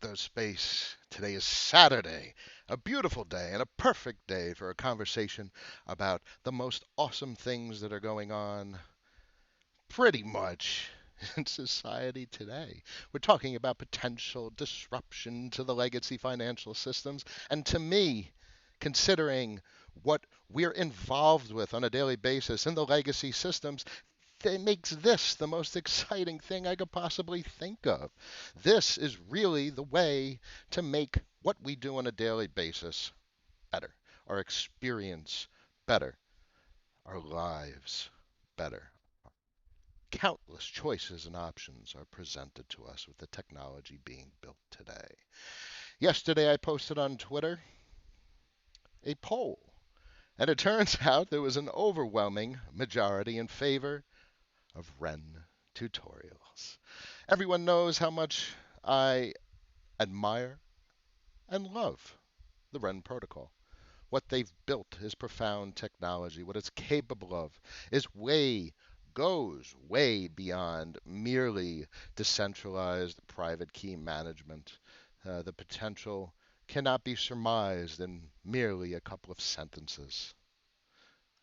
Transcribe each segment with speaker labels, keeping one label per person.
Speaker 1: crypto space. Today is Saturday, a beautiful day and a perfect day for a conversation about the most awesome things that are going on pretty much in society today. We're talking about potential disruption to the legacy financial systems. And to me, considering what we're involved with on a daily basis in the legacy systems, that makes this the most exciting thing I could possibly think of. This is really the way to make what we do on a daily basis better, our experience better, our lives better. Countless choices and options are presented to us with the technology being built today. Yesterday, I posted on Twitter a poll, and it turns out there was an overwhelming majority in favor of Ren tutorials. Everyone knows how much I admire and love the Ren protocol. What they've built is profound technology. What it's capable of goes way beyond merely decentralized private key management. The potential cannot be surmised in merely a couple of sentences.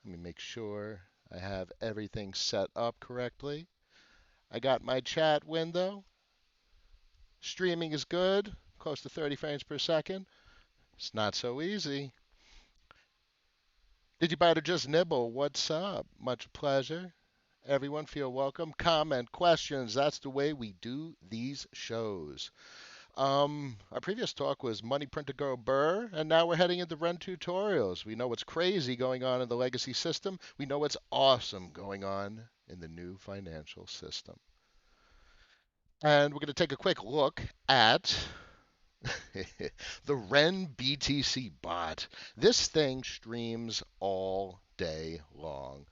Speaker 1: Let me make sure I have everything set up correctly. I got my chat window. Streaming is good, close to 30 frames per second. It's not so easy. Did you buy to just nibble? What's up? Much pleasure. Everyone feel welcome. Comment, questions. That's the way we do these shows. Our previous talk was Money Print to Go Burr, and now we're heading into Ren tutorials. We know what's crazy going on in the legacy system. We know what's awesome going on in the new financial system. And we're going to take a quick look at the RenBTC bot. This thing streams all day long.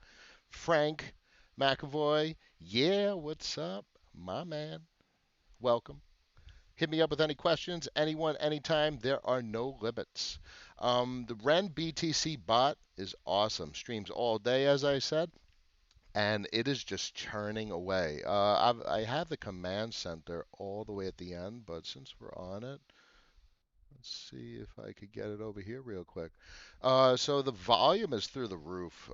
Speaker 1: Frank McAvoy, yeah, what's up, my man? Welcome. Hit me up with any questions, anyone, anytime. There are no limits. The RenBTC bot is awesome. Streams all day, as I said, and it is just churning away. I have the command center all the way at the end, but since we're on it, let's see if I could get it over here real quick. So the volume is through the roof.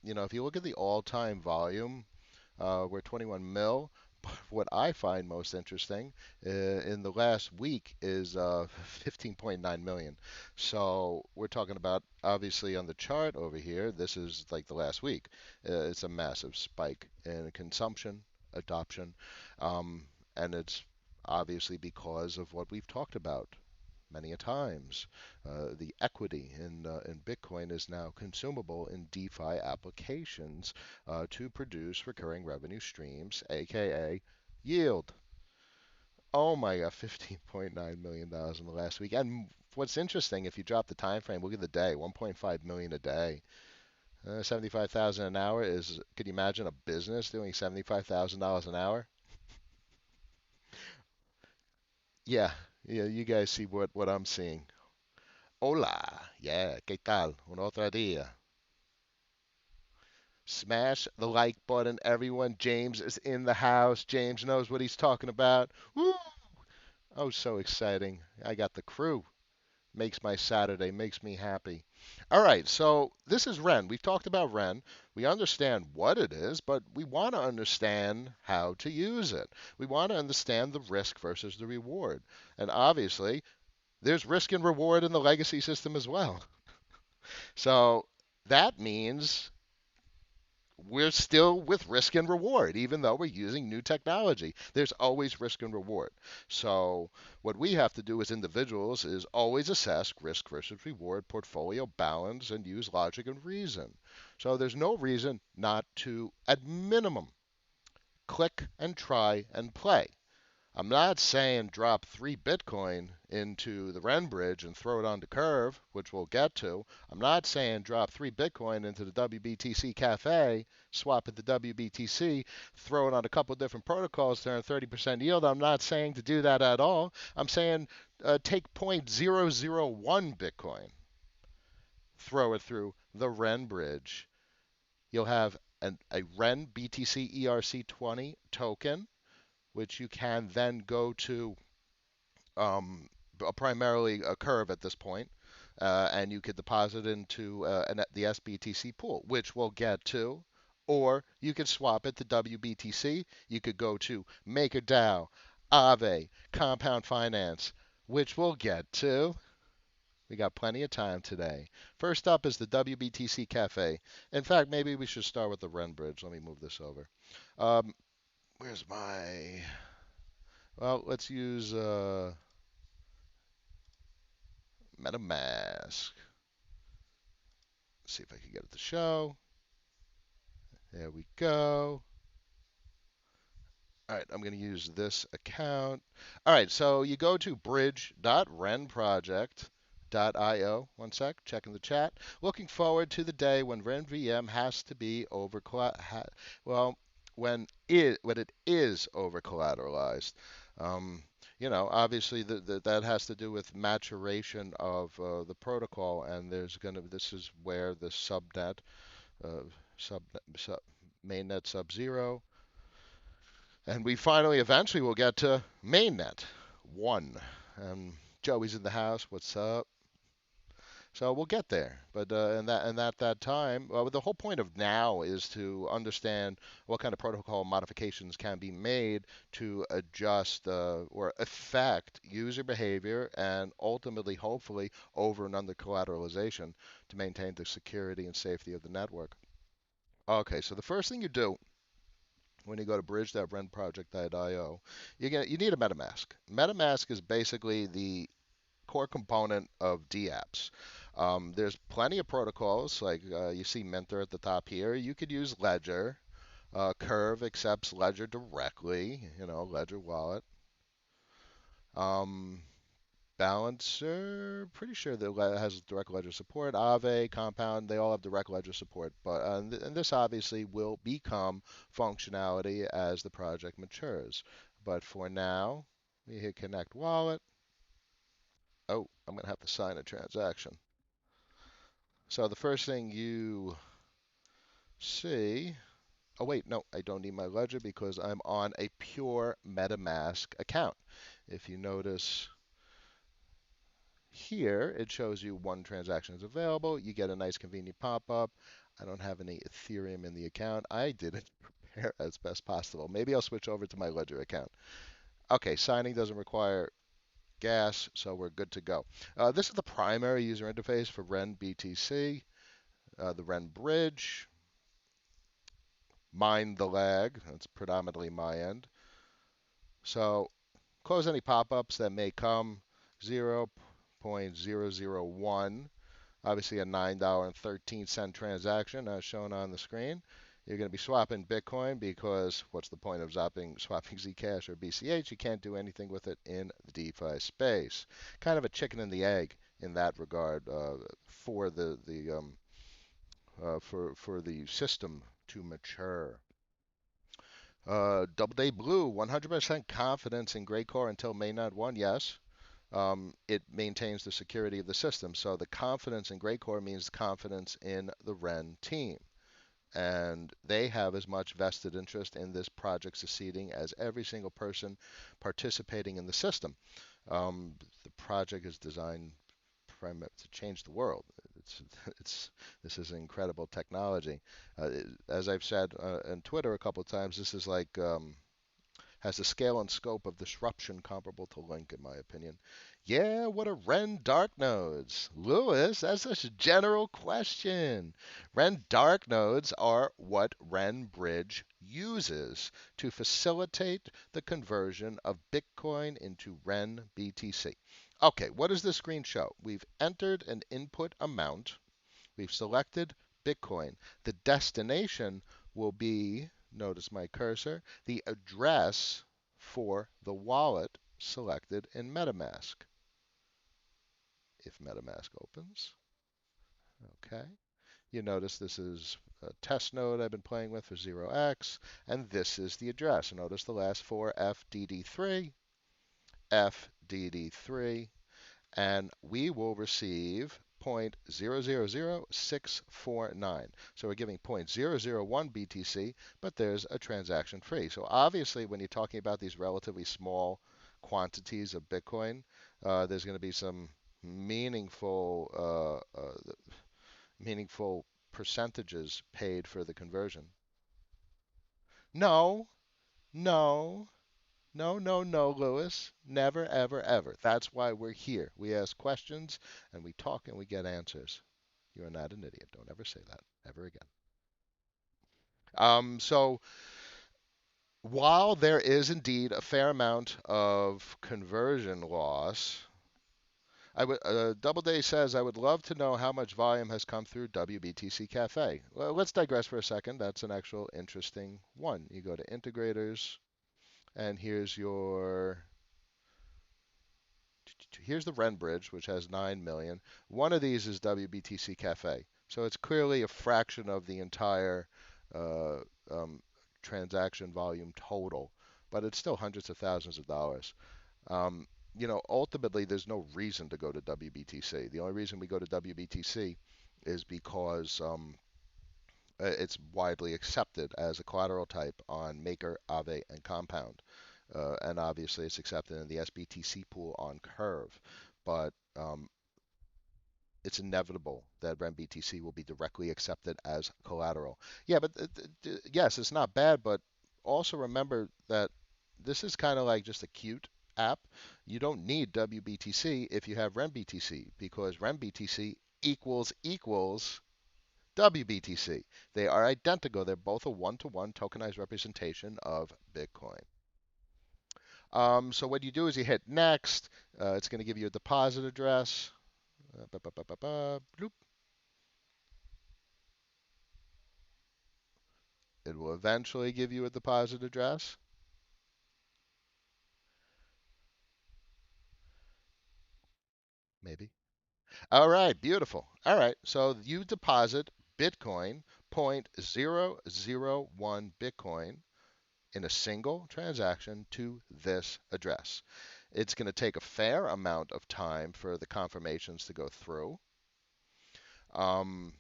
Speaker 1: If you look at the all-time volume, we're 21 mil. But what I find most interesting in the last week is 15.9 million. So we're talking about, obviously, on the chart over here, this is like the last week. It's a massive spike in consumption, adoption, and it's obviously because of what we've talked about many a times. The equity in Bitcoin is now consumable in DeFi applications to produce recurring revenue streams, aka yield. Oh my God, $15.9 million in the last week. And what's interesting, if you drop the time frame, look at the day, 1.5 million a day. 75,000 an hour is, could you imagine a business doing $75,000 an hour? Yeah, yeah, you guys see what I'm seeing. Hola, yeah, ¿qué tal? Un otro día. Smash the like button, everyone. James is in the house. James knows what he's talking about. Woo! Oh, so exciting. I got the crew. Makes my Saturday, makes me happy. All right, so this is Ren. We've talked about Ren. We understand what it is, but we want to understand how to use it. We want to understand the risk versus the reward. And obviously, there's risk and reward in the legacy system as well. So that means we're still with risk and reward, even though we're using new technology. There's always risk and reward. So what we have to do as individuals is always assess risk versus reward, portfolio balance, and use logic and reason. So there's no reason not to, at minimum, click and try and play. I'm not saying drop 3 Bitcoin into the Ren Bridge and throw it onto Curve, which we'll get to. I'm not saying drop 3 Bitcoin into the wBTC.cafe, swap it to wBTC, throw it on a couple of different protocols to earn 30% yield. I'm not saying to do that at all. I'm saying take 0.001 Bitcoin, throw it through the Ren Bridge. You'll have a Ren BTC ERC20 token, which you can then go to um, primarily a curve at this point, and you could deposit into the SBTC pool, which we'll get to, or you could swap it to wBTC. You could go to MakerDAO, Aave, Compound Finance, which we'll get to. We got plenty of time today. First up is the wBTC.cafe. In fact, maybe we should start with the Ren Bridge. Let me move this over. Um, where's my... Well, let's use MetaMask. See if I can get it to show. There we go. All right, I'm going to use this account. All right, so you go to bridge.renproject.io. One sec, checking the chat. Looking forward to the day when RenVM has to be over, well, when it is over collateralized. Um, obviously that has to do with maturation of the protocol, and this is where the uh, sub, sub mainnet sub zero. And we finally, eventually, will get to mainnet 1. Joey's in the house. What's up? So we'll get there. But and at that time, the whole point of now is to understand what kind of protocol modifications can be made to adjust or affect user behavior and ultimately, hopefully, over and under collateralization to maintain the security and safety of the network. Okay, so the first thing you do when you go to bridge.renproject.io, you need a MetaMask. MetaMask is basically the core component of dApps. There's plenty of protocols, like you see Minter at the top here. You could use Ledger. Curve accepts Ledger directly, Ledger wallet. Um, Balancer, pretty sure that has direct ledger support. Aave, Compound, they all have direct ledger support. But and this obviously will become functionality as the project matures. But for now, we hit Connect Wallet. Oh, I'm going to have to sign a transaction. So the first thing you see, oh wait, no, I don't need my ledger because I'm on a pure MetaMask account. If you notice, here, it shows you one transaction is available. You get a nice convenient pop-up. I don't have any Ethereum in the account. I didn't prepare as best possible. Maybe I'll switch over to my Ledger account. Okay, signing doesn't require gas, so we're good to go. This is the primary user interface for RenBTC, the Ren Bridge. Mind the lag. That's predominantly my end. So close any pop-ups that may come. 0.001. Obviously a $9.13 transaction as shown on the screen. You're going to be swapping Bitcoin because what's the point of swapping Zcash or BCH? You can't do anything with it in the DeFi space. Kind of a chicken and the egg in that regard for for the system to mature. Double Day Blue, 100% confidence in Gray Core until mainnet 1. Yes. It maintains the security of the system. So the confidence in Gray Core means confidence in the Ren team. And they have as much vested interest in this project succeeding as every single person participating in the system. The project is designed to change the world. This is incredible technology. As I've said on Twitter a couple of times, this is like has the scale and scope of disruption comparable to Link, in my opinion. Yeah, what are Ren dark nodes? Lewis, that's such a general question. Ren dark nodes are what RenBridge uses to facilitate the conversion of Bitcoin into RenBTC. Okay, what does this screen show? We've entered an input amount. We've selected Bitcoin. The destination will be, notice my cursor, the address for the wallet selected in MetaMask. If MetaMask opens, okay. You notice this is a test node I've been playing with for 0x, and this is the address. Notice the last four, FDD3, FDD3, and we will receive 0.000649. So we're giving 0.001 BTC, but there's a transaction fee. So obviously, when you're talking about these relatively small quantities of Bitcoin, there's going to be some meaningful meaningful percentages paid for the conversion. No, no, no, Lewis. Never, ever, ever. That's why we're here. We ask questions and we talk and we get answers. You're not an idiot. Don't ever say that ever again. So while there is indeed a fair amount of conversion loss, Doubleday says, I would love to know how much volume has come through wBTC.cafe. Well, let's digress for a second. That's an actual interesting one. You go to integrators, and here's the Ren Bridge, which has 9 million. One of these is wBTC.cafe. So it's clearly a fraction of the entire uh, um, transaction volume total, but it's still hundreds of thousands of dollars. Um, ultimately, there's no reason to go to wBTC. The only reason we go to wBTC is because it's widely accepted as a collateral type on Maker, Aave, and Compound. And obviously, it's accepted in the SBTC pool on Curve. But it's inevitable that RenBTC will be directly accepted as collateral. Yeah, but yes, it's not bad, but also remember that this is kind of like just a cute app. You don't need wBTC if you have RenBTC because RenBTC equals wBTC. They are identical. They're both a one-to-one tokenized representation of Bitcoin. So what you do is you hit next. It's going to give you a deposit address. Bloop. It will eventually give you a deposit address. Maybe. All right, beautiful. All right, so you deposit Bitcoin, 0.001 Bitcoin in a single transaction to this address. It's going to take a fair amount of time for the confirmations to go through. Um,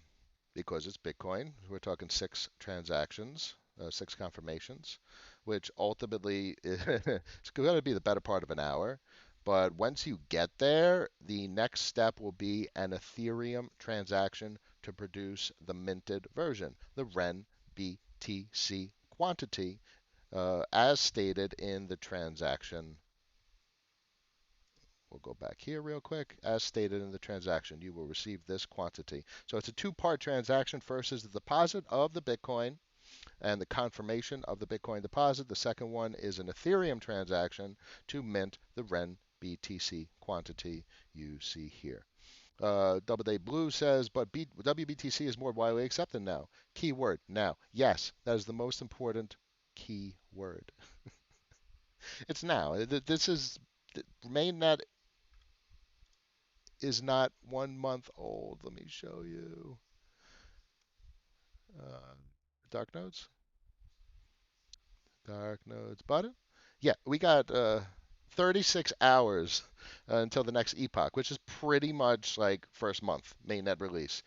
Speaker 1: because it's Bitcoin. We're talking 6 transactions, 6 confirmations, which ultimately it's going to be the better part of an hour. But once you get there, the next step will be an Ethereum transaction to produce the minted version, the Ren BTC quantity, as stated in the transaction. We'll go back here real quick. As stated in the transaction, you will receive this quantity. So it's a two-part transaction. First is the deposit of the Bitcoin and the confirmation of the Bitcoin deposit. The second one is an Ethereum transaction to mint the Ren BTC quantity you see here. Double Day Blue says, but wBTC is more widely accepted now. Keyword now. Yes, that is the most important key word. It's now. This is mainnet is not 1 month old. Let me show you. Uh, dark nodes, dark nodes button. Yeah, we got 36 hours until the next epoch, which is pretty much like first month mainnet release.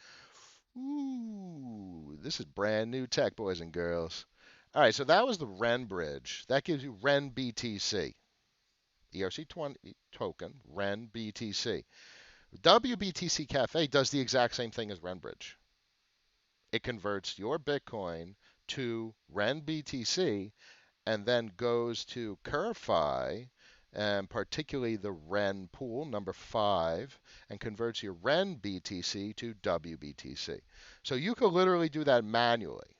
Speaker 1: Ooh, this is brand new tech, boys and girls. All right, so that was the Ren Bridge. That gives you Ren BTC, ERC20 token, Ren BTC. wBTC Cafe does the exact same thing as Ren Bridge. It converts your Bitcoin to RenBTC and then goes to curve.fi and particularly the Ren pool, number 5, and converts your RenBTC to wBTC. So you could literally do that manually.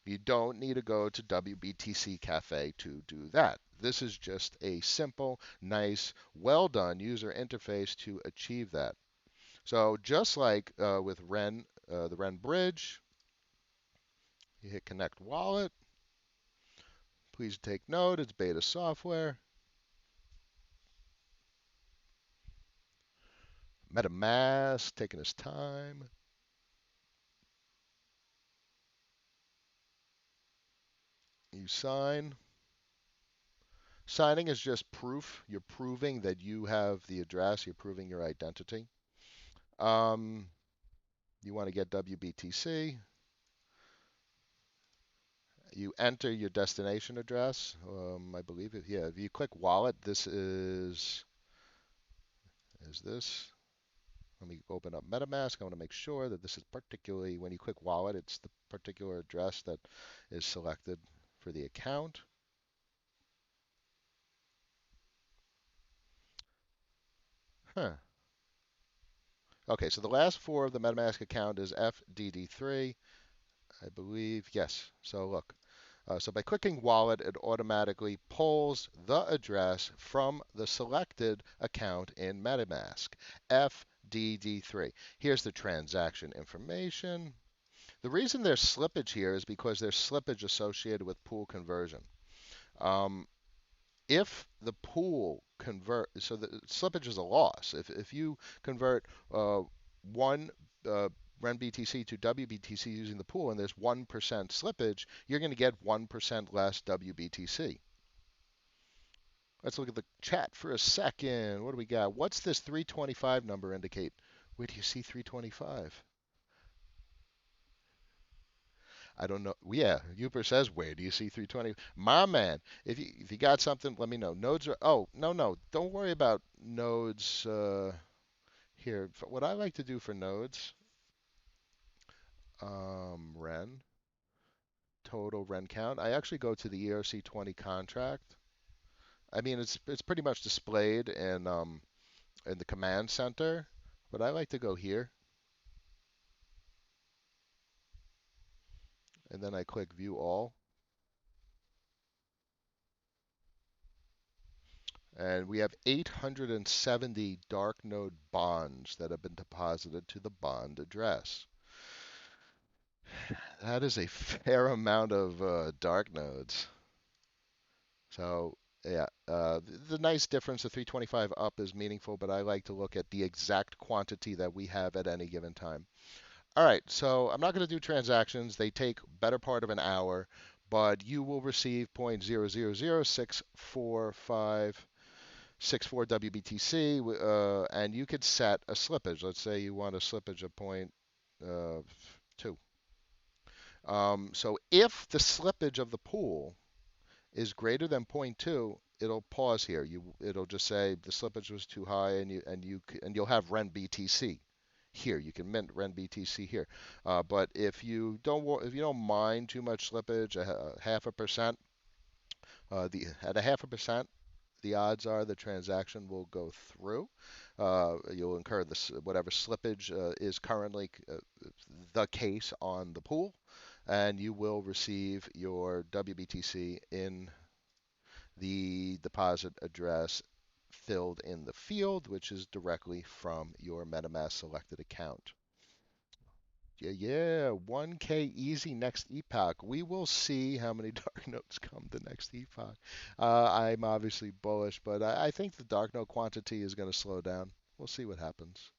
Speaker 1: You don't need to go to wBTC Cafe to do that. This is just a simple, nice, well done user interface to achieve that. So just like with the Ren Bridge, you hit Connect Wallet. Please take note, it's beta software. MetaMask taking its time. You sign. Signing is just proof. You're proving that you have the address. You're proving your identity. Um, you want to get wBTC, You enter your destination address. I believe it. Yeah, if you click wallet, this is this. Let me open up MetaMask. I want to make sure that this is particularly when you click wallet, it's the particular address that is selected for the account. Huh. Okay, so the last four of the MetaMask account is FDD3, I believe. Yes. So look. So by clicking wallet, it automatically pulls the address from the selected account in MetaMask, FDD3. Here's the transaction information. The reason there's slippage here is because there's slippage associated with pool conversion. Um, if the pool convert, so the slippage is a loss. If you convert one RenBTC to wBTC using the pool and there's 1% slippage, you're going to get 1% less wBTC. Let's look at the chat for a second. What do we got? What's this 325 number indicate? Where do you see 325? I don't know. Yeah, Uper says, where do you see 320? My man, if you got something, let me know. Nodes are. Oh, no, don't worry about nodes here. What I like to do for nodes, Ren total Ren count. I actually go to the ERC20 contract. I mean, it's pretty much displayed in the command center, but I like to go here, and then I click View All. And we have 870 dark node bonds that have been deposited to the bond address. That is a fair amount of dark nodes. So yeah, the nice difference, the 325 up is meaningful, but I like to look at the exact quantity that we have at any given time. All right, so I'm not going to do transactions. They take better part of an hour, but you will receive 0.0006454 wBTC, and you could set a slippage. Let's say you want a slippage of point two. So if the slippage of the pool is greater than zero point 0.2, it'll pause here. It'll just say the slippage was too high, and you'll have RenBTC here. You can mint RenBTC here. But if you don't mind too much slippage, half a percent, at a half a percent, the odds are the transaction will go through. You'll incur whatever slippage is currently the case on the pool, and you will receive your wBTC in the deposit address filled in the field, which is directly from your MetaMask selected account. Yeah, 1K easy next epoch. We will see how many dark nodes come the next epoch. I'm obviously bullish, but I think the dark node quantity is going to slow down. We'll see what happens.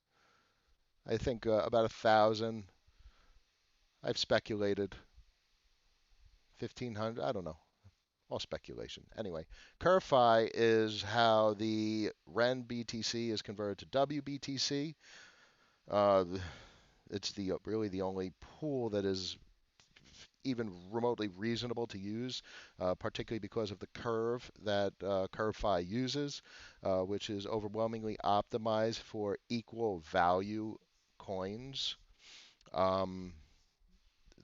Speaker 1: I think about 1,000. I've speculated 1,500. I don't know. All speculation. Anyway, curve.fi is how the Ren BTC is converted to wBTC. Uh, it's really the only pool that is even remotely reasonable to use, particularly because of the curve that curve.fi uses, which is overwhelmingly optimized for equal value coins. Um,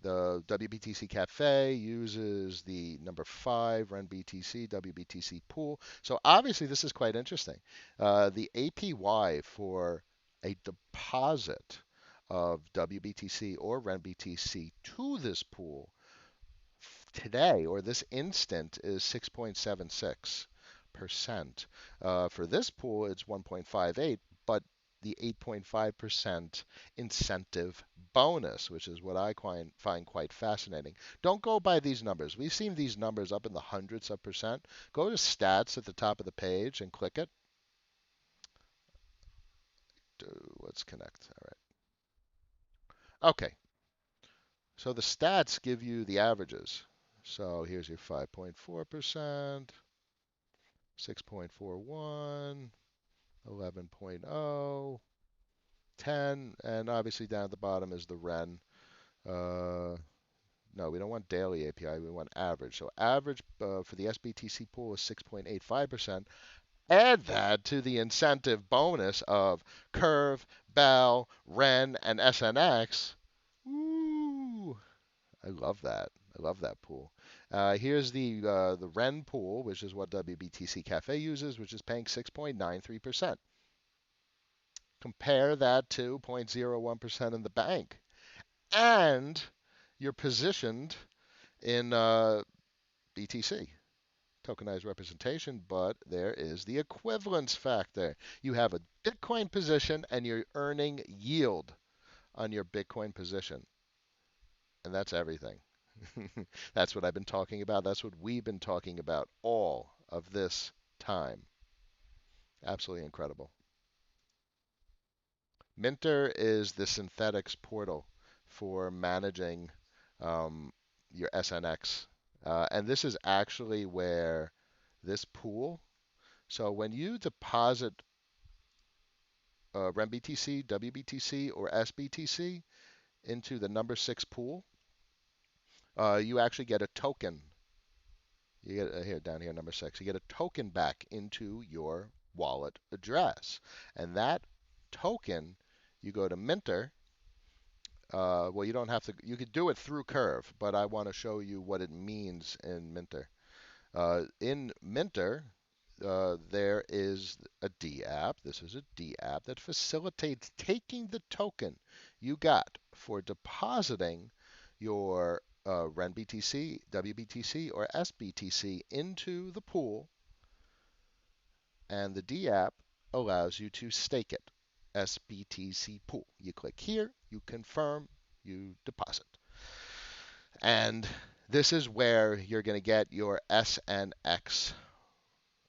Speaker 1: the wBTC.cafe uses the number 5 RenBTC wBTC pool. So obviously this is quite interesting. The APY for a deposit of wBTC or RenBTC to this pool today or this instant is 6.76%. For this pool, it's 1.58, but the 8.5% incentive bonus, which is what I find quite fascinating. Don't go by these numbers. We've seen these numbers up in the hundreds of percent. Go to stats at the top of the page and click it. Let's connect. All right. Okay. So the stats give you the averages. So here's your 5.4%, 6.41, 11.0, 10, and obviously down at the bottom is the Ren. Uh, No, we don't want daily API. We want average. So average for the SBTC pool is 6.85%. Add that to the incentive bonus of Curve, Bell, Ren, and SNX. Ooh, I love that. I love that pool. Here's the Ren pool, which is what wBTC.cafe uses, which is paying 6.93%. Compare that to 0.01% in the bank. And you're positioned in BTC, tokenized representation, but there is the equivalence factor. You have a Bitcoin position and you're earning yield on your Bitcoin position. And that's everything. That's what I've been talking about. That's what we've been talking about all of this time. Absolutely incredible. Minter is the Synthetix portal for managing um, your SNX. And this is actually where this pool, so when you deposit RenBTC, wBTC, or SBTC into the number 6 pool, you actually get a token. You get here down here number 6. You get a token back into your wallet address, and that token, you go to Minter. Well, you don't have to. You could do it through Curve, but I want to show you what it means in Minter. In Minter, there is a D app. This is a D app that facilitates taking the token you got for depositing your RenBTC, wBTC, or SBTC into the pool, and the D app allows you to stake it. SBTC pool. You click here, you confirm, you deposit. And this is where you're going to get your SNX.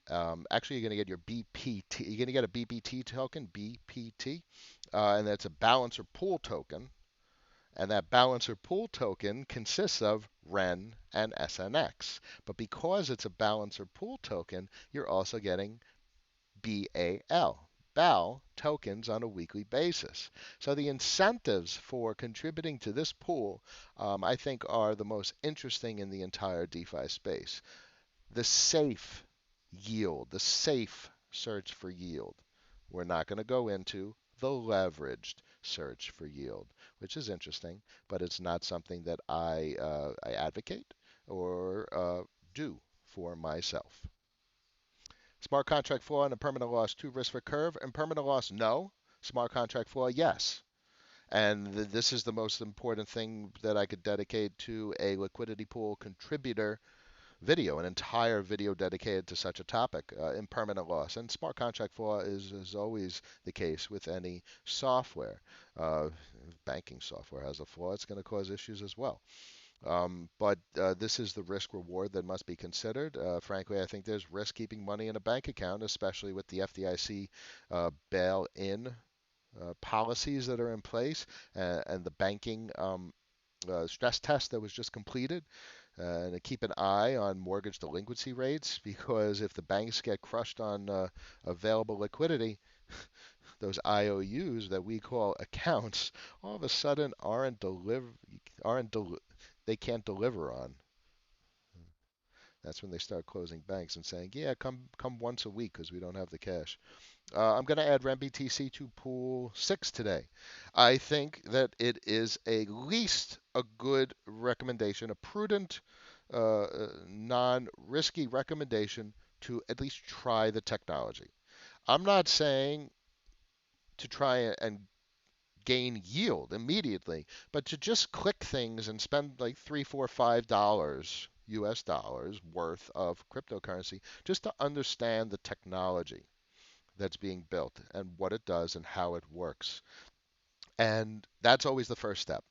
Speaker 1: Actually, you're going to get your BPT. You're going to get a BPT token, BPT, and that's a balancer pool token. And that balancer pool token consists of REN and SNX. But because it's a balancer pool token, you're also getting BAL tokens on a weekly basis. So the incentives for contributing to this pool, I think, are the most interesting in the entire DeFi space. The safe yield, the safe search for yield. We're not going to go into the leveraged search for yield, which is interesting, but it's not something that I advocate or do for myself. Smart contract flaw and impermanent loss, 2 risks for Curve. Impermanent loss, no. Smart contract flaw, yes. And this is the most important thing that I could dedicate to a liquidity pool contributor video, an entire video dedicated to such a topic, impermanent loss. And smart contract flaw is always the case with any software. Banking software has a flaw, it's going to cause issues as well. But this is the risk reward that must be considered. Frankly, I think there's risk keeping money in a bank account, especially with the FDIC bail in policies that are in place and the banking stress test that was just completed. And to keep an eye on mortgage delinquency rates, because if the banks get crushed on available liquidity, those IOUs that we call accounts all of a sudden they can't deliver on. That's when they start closing banks and saying, "Yeah, come once a week because we don't have the cash." I'm going to add RenBTC to pool 6 today. I think that it is at least a good recommendation, a prudent, non-risky recommendation to at least try the technology. I'm not saying to try and gain yield immediately, but to just click things and spend like $3, $4, $5 US dollars worth of cryptocurrency just to understand the technology that's being built and what it does and how it works. And that's always the first step.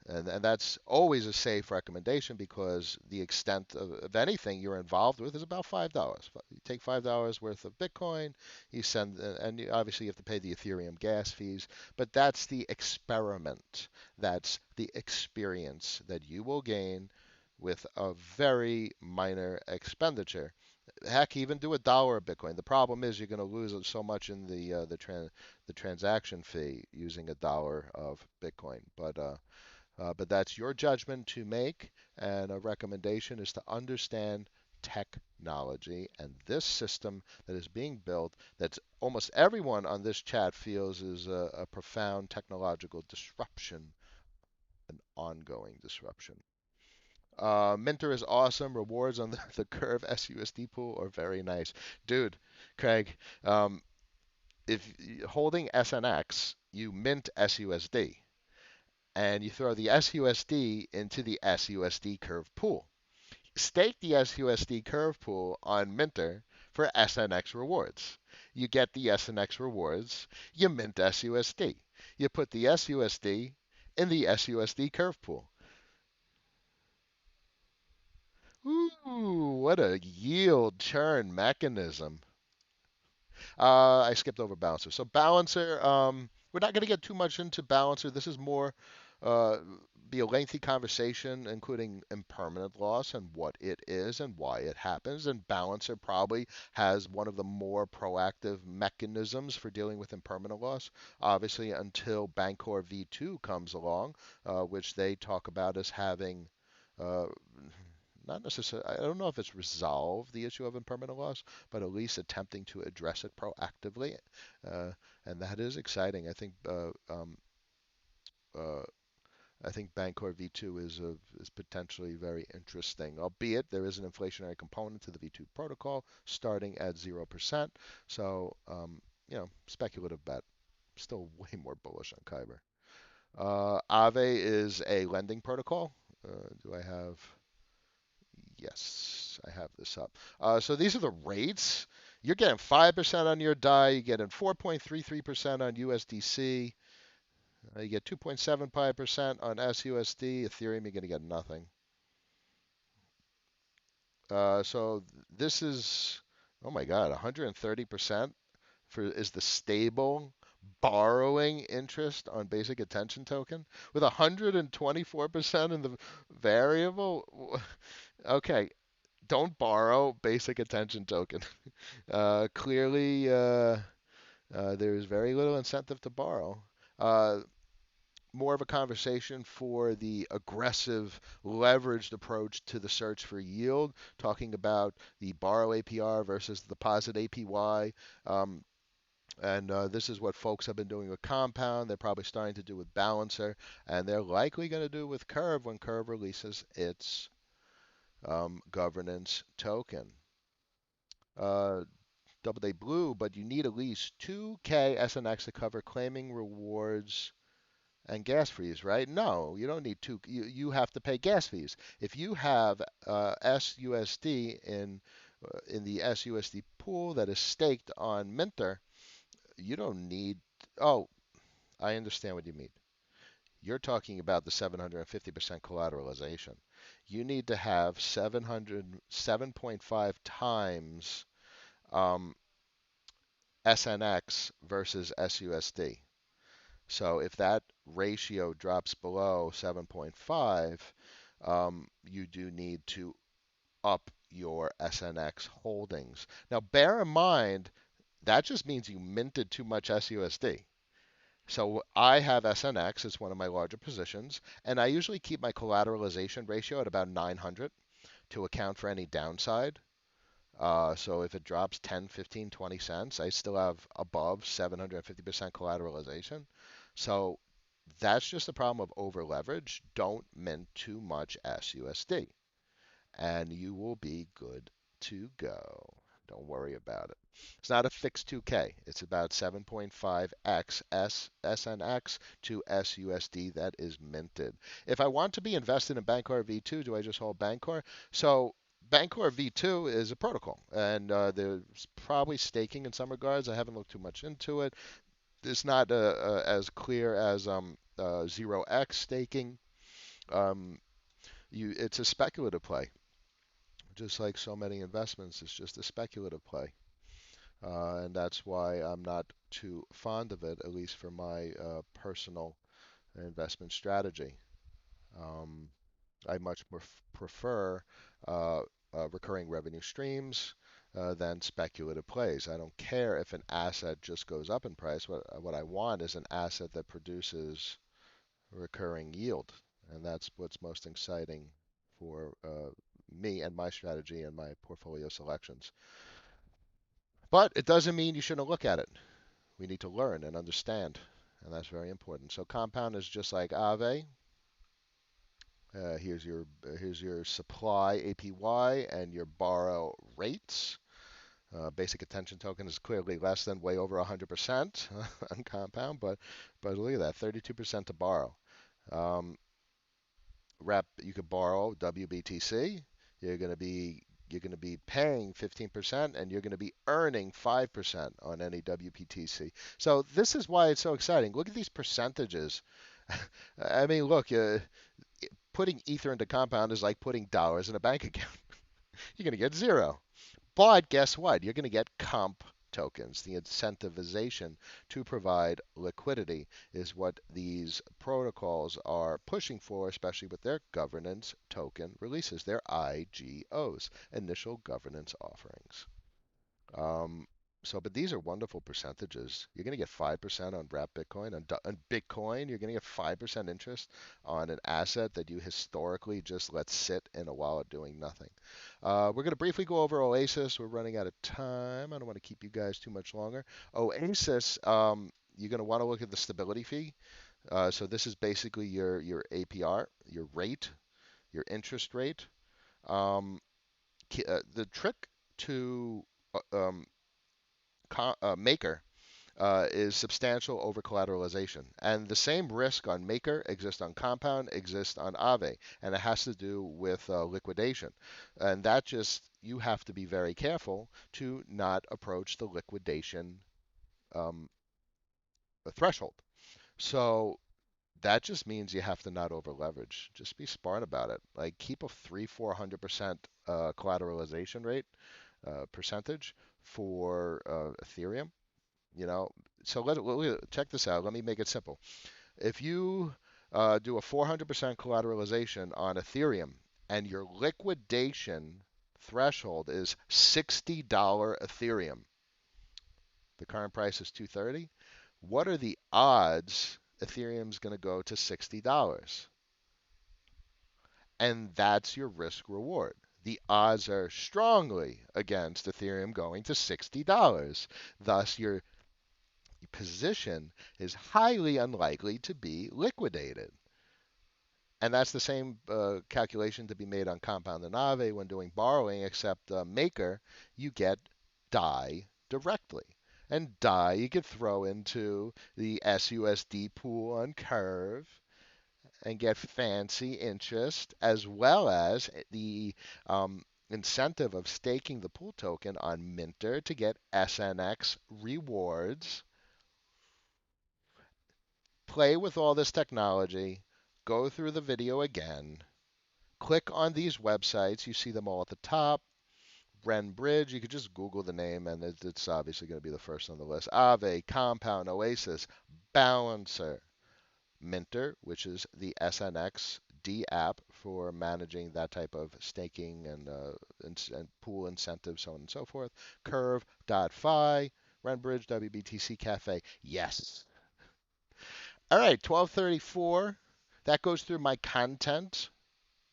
Speaker 1: And that's always a safe recommendation because the extent of anything you're involved with is about $5. You take $5 worth of Bitcoin, you send, and obviously you have to pay the Ethereum gas fees, but that's the experiment. That's the experience that you will gain with a very minor expenditure. Heck, even do $1 of Bitcoin. The problem is you're going to lose so much in the transaction fee using $1 of Bitcoin. But But that's your judgment to make, and a recommendation is to understand technology and this system that is being built that almost everyone on this chat feels is a profound technological disruption, an ongoing disruption. Minter is awesome. Rewards on the Curve SUSD pool are very nice. Dude, Craig, um, if holding SNX, you mint SUSD and you throw the SUSD into the SUSD Curve pool. Stake the SUSD Curve pool on Minter for SNX rewards. You get the SNX rewards, you mint SUSD. You put the SUSD in the SUSD Curve pool. Ooh, what a yield churn mechanism. I skipped over Balancer. So Balancer, we're not going to get too much into Balancer. This is more uh, be a lengthy conversation, including impermanent loss and what it is and why it happens. And Balancer probably has one of the more proactive mechanisms for dealing with impermanent loss. Obviously, until Bancor V2 comes along, which they talk about as having. Uh, Not necessarily, I don't know if it's resolved the issue of impermanent loss, but at least attempting to address it proactively. Uh, and that is exciting. Uh, I think Bancor V2 is potentially very interesting, albeit there is an inflationary component to the V2 protocol starting at 0%. So, speculative bet. Still way more bullish on Kyber. Aave is a lending protocol. Do I have? Yes, I have this up. So these are the rates. You're getting 5% on your DAI. You're getting 4.33% on USDC. You get 2.75% on SUSD. Ethereum, you're going to get nothing. So this is, oh my God, 130% for is the stable borrowing interest on basic attention token with 124% in the variable. Okay, don't borrow basic attention token. Clearly, there's very little incentive to borrow. Uh, More of a conversation for the aggressive leveraged approach to the search for yield, talking about the borrow APR versus the deposit APY. Um, and This is what folks have been doing with Compound. They're probably starting to do with Balancer, and they're likely going to do with Curve when Curve releases its governance token. Uh, Double Day Blue, but you need at least 2K SNX to cover claiming rewards and gas fees, right? No, you don't need two. You have to pay gas fees. If you have SUSD in the SUSD pool that is staked on Minter, you don't need. Oh, I understand what you mean. You're talking about the 750% collateralization. You need to have 7.5 times um, SNX versus SUSD. So if that ratio drops below 7.5, you do need to up your SNX holdings. Now, bear in mind, that just means you minted too much SUSD. So I have SNX as one of my larger positions, and I usually keep my collateralization ratio at about 900 to account for any downside. So if it drops 10, 15, 20 cents, I still have above 750% collateralization. So that's just the problem of over leverage. Don't mint too much SUSD, and you will be good to go. Don't worry about it. It's not a fixed 2K. It's about 7.5x SNX to SUSD that is minted. If I want to be invested in Bancor V2, do I just hold Bancor? So Bancor V2 is a protocol, and there's probably staking in some regards. I haven't looked too much into it. It's not as clear as 0x staking. Um, it's a speculative play, just like so many investments. It's just a speculative play, and that's why I'm not too fond of it, at least for my personal investment strategy. Um, I much prefer recurring revenue streams than speculative plays. I don't care if an asset just goes up in price. What I want is an asset that produces recurring yield. and that's what's most exciting for me and my strategy and my portfolio selections. But it doesn't mean you shouldn't look at it. We need to learn and understand, and that's very important. So compound is just like Aave. Here's your supply APY and your borrow rates. Basic attention token is clearly less than way over 100% on compound, but look at that, 32% to borrow. Um, you could borrow wBTC. You're going to be you're going to be paying 15% and you're going to be earning 5% on any wBTC. So this is why it's so exciting. Look at these percentages. I mean, look, putting Ether into compound is like putting dollars in a bank account. You're going to get zero. But guess what? You're going to get comp tokens. The incentivization to provide liquidity is what these protocols are pushing for, especially with their governance token releases, their IGOs, initial governance offerings. Um, but these are wonderful percentages. You're going to get 5% on wrapped Bitcoin. On Bitcoin, you're going to get 5% interest on an asset that you historically just let sit in a wallet doing nothing. We're going to briefly go over Oasis. We're running out of time. I don't want to keep you guys too much longer. Oasis, you're going to want to look at the stability fee. So this is basically your APR, your rate, your interest rate. Um, the trick to Maker is substantial over collateralization. And the same risk on Maker exists on Compound, exists on Aave, and it has to do with liquidation. And that just, you have to be very careful to not approach the liquidation um, threshold. So that just means you have to not over leverage. Just be smart about it. Like keep a 300-400% collateralization rate percentage for Ethereum. You know, so check this out. Let me make it simple. If you do a 400% collateralization on Ethereum and your liquidation threshold is $60 Ethereum, the current price is 230. What are the odds Ethereum's going to go to $60? And that's your risk reward. The odds are strongly against Ethereum going to $60. Thus, your position is highly unlikely to be liquidated. And that's the same calculation to be made on Compound and Aave when doing borrowing, except Maker, you get DAI directly. And DAI you could throw into the SUSD pool on Curve and get fancy interest, as well as the incentive of staking the pool token on Minter to get SNX rewards. Play with all this technology, go through the video again, click on these websites. You see them all at the top. Ren Bridge, you could just Google the name and it's obviously going to be the first on the list. Aave, Compound, Oasis, Balancer, Minter, which is the SNX D app for managing that type of staking and pool incentives, so on and so forth. Curve.fi, RenBridge, wBTC.cafe. Yes. All right, 1234. That goes through my content.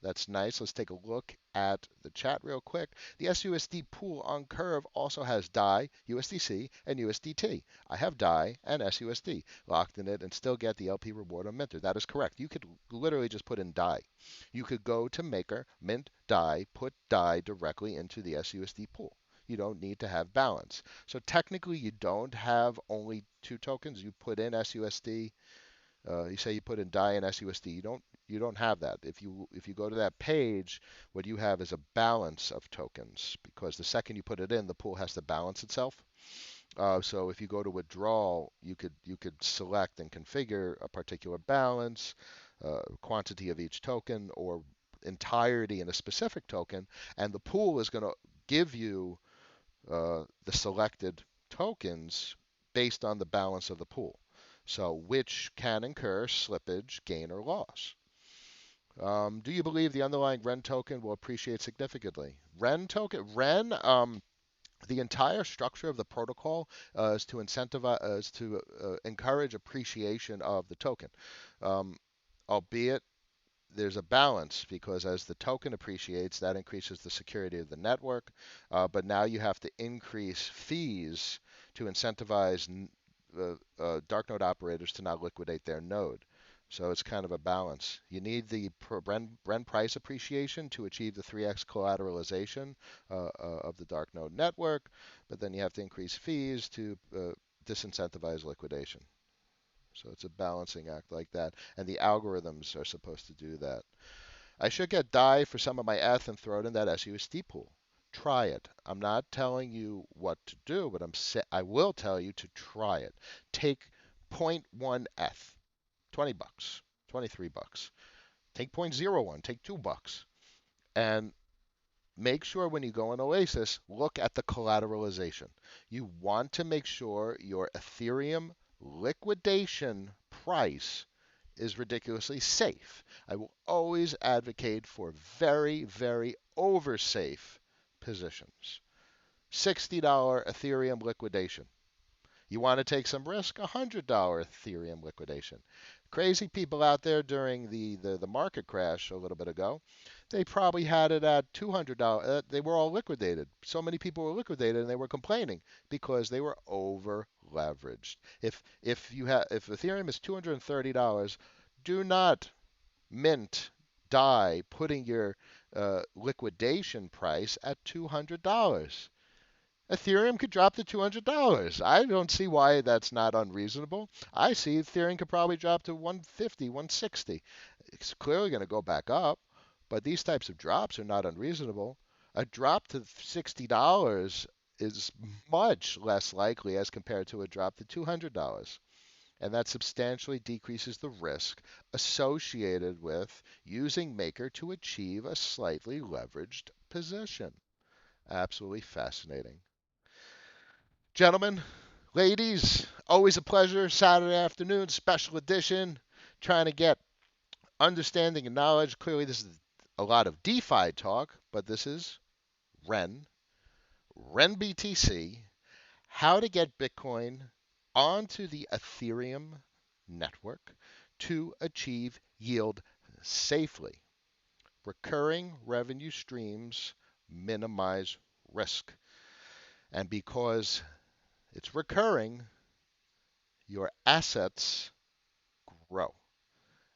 Speaker 1: That's nice. Let's take a look at the chat real quick. The SUSD pool on Curve also has DAI, USDC, and USDT. I have DAI and SUSD locked in it and still get the LP reward on Minter. That is correct. You could literally just put in DAI. You could go to Maker, mint DAI, put DAI directly into the SUSD pool. You don't need to have balance. So technically, you don't have only two tokens. You put in SUSD. You say you put in DAI and SUSD. You don't have that. If you go to that page, what you have is a balance of tokens because the second you put it in, the pool has to balance itself. So if you go to withdrawal, you could select and configure a particular balance, quantity of each token, or entirety in a specific token, and the pool is going to give you the selected tokens based on the balance of the pool. So which can incur slippage, gain, or loss. Do you believe the underlying Ren token will appreciate significantly? The entire structure of the protocol is to incentivize, is to encourage appreciation of the token, albeit there's a balance because as the token appreciates, that increases the security of the network. But now you have to increase fees to incentivize dark node operators to not liquidate their node. So it's kind of a balance. You need the Ren price appreciation to achieve the 3x collateralization of the dark node network, but then you have to increase fees to disincentivize liquidation. So it's a balancing act like that, and the algorithms are supposed to do that. I should get DAI for some of my ETH and throw it in that SUSD pool. Try it. I'm not telling you what to do, but I will tell you to try it. Take zero point 0.1 ETH, 20 bucks, 23 bucks. Take 0.01, take $2, and make sure when you go on Oasis, look at the collateralization. You want to make sure your Ethereum liquidation price is ridiculously safe. I will always advocate for very, very oversafe positions. $60 Ethereum liquidation. You want to take some risk? $100 Ethereum liquidation. Crazy people out there during the market crash a little bit ago, they probably had it at $200. They were all liquidated. So many people were liquidated and they were complaining because they were over leveraged. If Ethereum is $230, do not mint DAI putting your liquidation price at $200. Ethereum could drop to $200. I don't see why that's not unreasonable. I see Ethereum could probably drop to 150, 160. It's clearly going to go back up, but these types of drops are not unreasonable. A drop to $60 is much less likely as compared to a drop to $200. And that substantially decreases the risk associated with using Maker to achieve a slightly leveraged position. Absolutely fascinating. Gentlemen, ladies, always a pleasure. Saturday afternoon, special edition, trying to get understanding and knowledge. Clearly, this is a lot of DeFi talk, but this is RenBTC, how to get Bitcoin onto the Ethereum network to achieve yield safely. Recurring revenue streams minimize risk. And because it's recurring, your assets grow.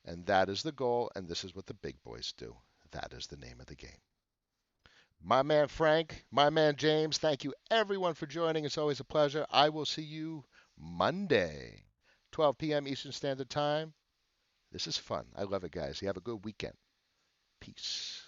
Speaker 1: And that is the goal, and this is what the big boys do. That is the name of the game. My man Frank, my man James, thank you everyone for joining. It's always a pleasure. I will see you Monday, 12 p.m. Eastern Standard Time. This is fun. I love it, guys. You have a good weekend. Peace.